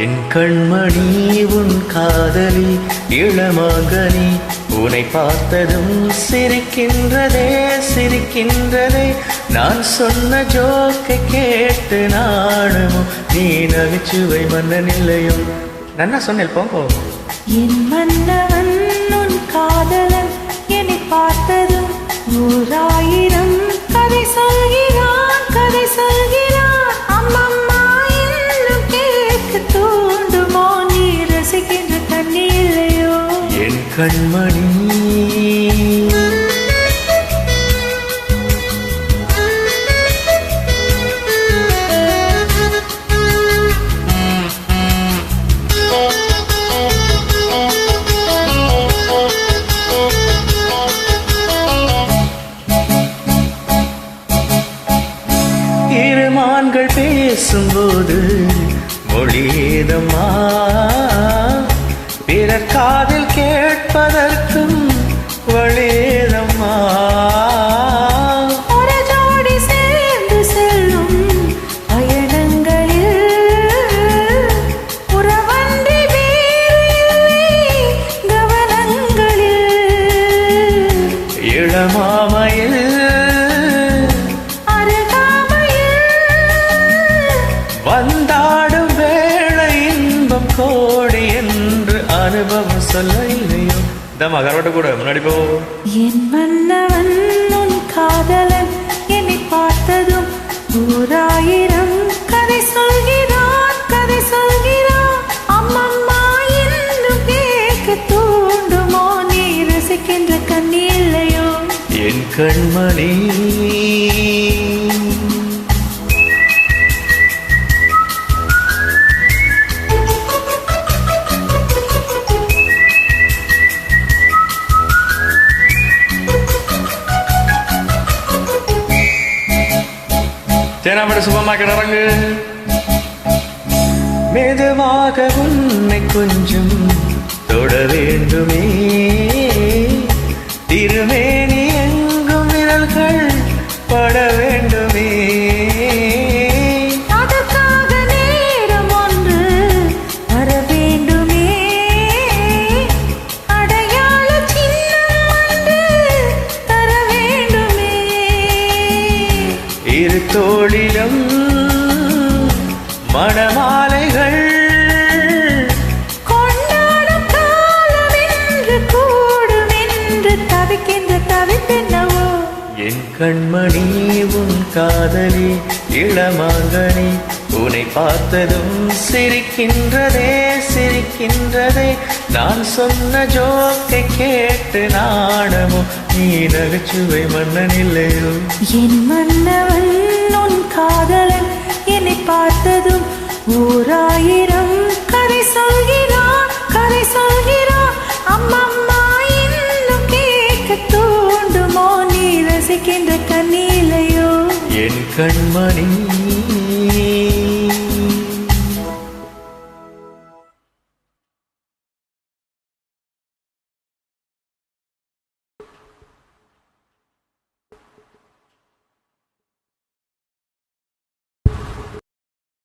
என் கண்மணி உன் காதலி இளமாங்கனி உன்னை பார்த்ததும் சிரிக்கின்றதே சிரிக்கின்றதே நான் சொன்ன ஜோக்கை கேட்டு நானும் நீ நகைச்சுவை மன்னன் இல்லையோ நன்னா சொன்னேன் போங்கோ என் மன்னவன் உன் காதலன் என்னை பார்த்ததும் 100,000 கதை சொல்கிறான் கதை சொல்கிறான் அம்மம்மா இன்னும் கேட்க தூண்டுமோ நீ ரசிக்கின்ற தண்ணி இல்லையோ என் கண்மணி மான்கள் பேசும்போது மொழியேதம்மா பிறர் காதில் கேட்பதற்கும் வழியேதம்மா ஒரு ஜோடி சேர்ந்து செல்லும் பயணங்களில் உறவன்றி வேறில்லை கவனங்களில் இளமாமையில் வந்தாடும் வேளை இன்பம் கோடி என்று அனுபவம் சொல்ல இல்லையோ தம்மா கரவட்ட கூட முன்னாடி போ என் மன்னவன் உன் காதலன் என்னை பார்த்ததும் 100,000 கதை சொல்கிறான் கதை சொல்கிறான் அம்மம்மா இன்னும் கேட்க தூண்டுமோ நீ ரசிக்கின்ற கண்ணி இல்லையோ என் கண்மணி தேனாமட சூப்பர் மார்க்கெட் இறங்கு மெதுவாக உன்னை கொஞ்சம் தொட வேண்டுமே திருமேனி எங்கும் விரல்கள் பட வேண்டுமே அதற்காக நேரம் ஒன்று வர வேண்டுமே அடையாள சின்னம் ஒன்று தர வேண்டுமே இரு தோளிலும் மணமாலைகள் கொண்டாடும் காலம் என்று கூடும் என்று தவிக்கின்ற தவித்தென்னவோ என் கண்மணி உன் காதலி இளமாங்கனி உன்னை பார்த்ததும் சிரிக்கின்றதே சிரிக்கின்றதே நான் சொன்ன ஜோக்கை கேட்டு நாணமோ நீ நகைச்சுவை மன்னன் இல்லையோ என் மன்னவன் உன் காதலன் என்னை பார்த்ததும் 100,000 கதை சொல்கிறான் கதை சொல்கிறான் அம்மம்மா இன்னும் கேட்க தூண்டுமோ நீ ரசிக்கின்ற கண்ணி இல்லையோ என் கண்மணி